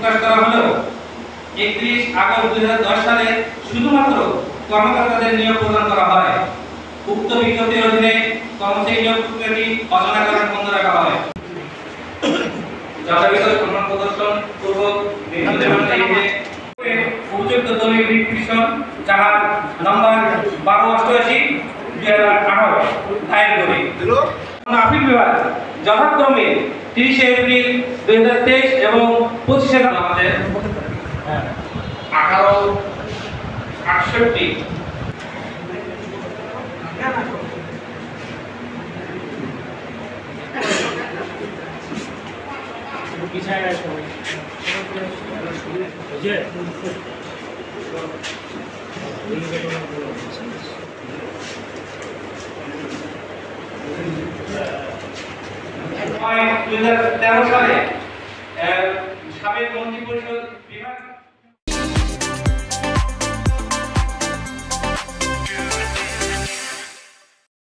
প্রকাশ করা হলেও 31 আগস্ট 2010 সালে শুধুমাত্র কর্মকর্তাদের নিয়োগ প্রদান করা হয়। উক্ত বিজ্ঞপ্তির অধীনে কর্মচারী নিয়োগ প্রক্রিয়াটি অজানা কারণে বন্ধ রাখা হয়। যথাযথ প্রমাণ প্রদর্শন পূর্বক উপযুক্ত দলিল রিকুইজিশন যার নম্বর 1288/2018 দায়ের করে আপিল বিভাগ যথাক্রমে 30 এপ্রিল 2023 এবং 25 আমাদের 1868 2013 সালে সাবেক মন্ত্রিপরিষদ বিভাগ